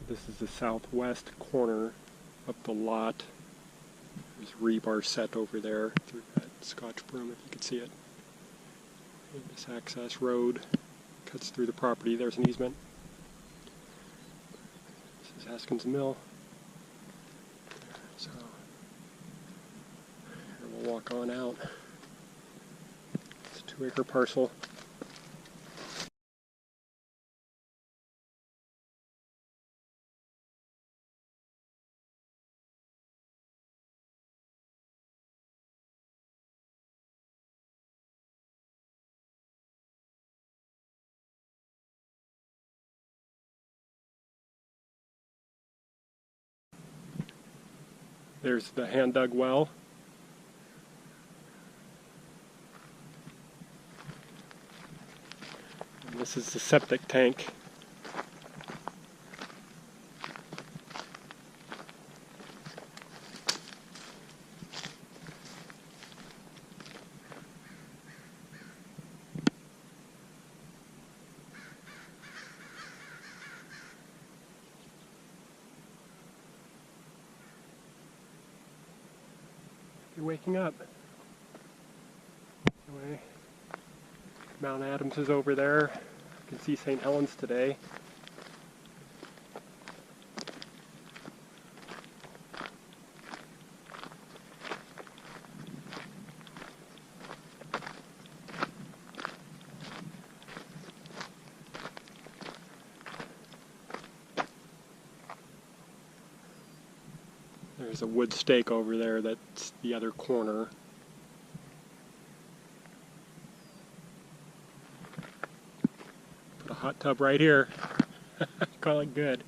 This is the southwest corner of the lot. There's rebar set over there through that Scotch broom, if you could see it. And this access road cuts through the property. There's an easement. This is Haskins Mill. So here we'll walk on out. It's a 2-acre parcel. There's the hand-dug well. And this is the septic tank. You're waking up. Anyway, Mount Adams is over there. You can see St. Helens today. There's a wood stake over there, that's the other corner. Put a hot tub right here. Call it good.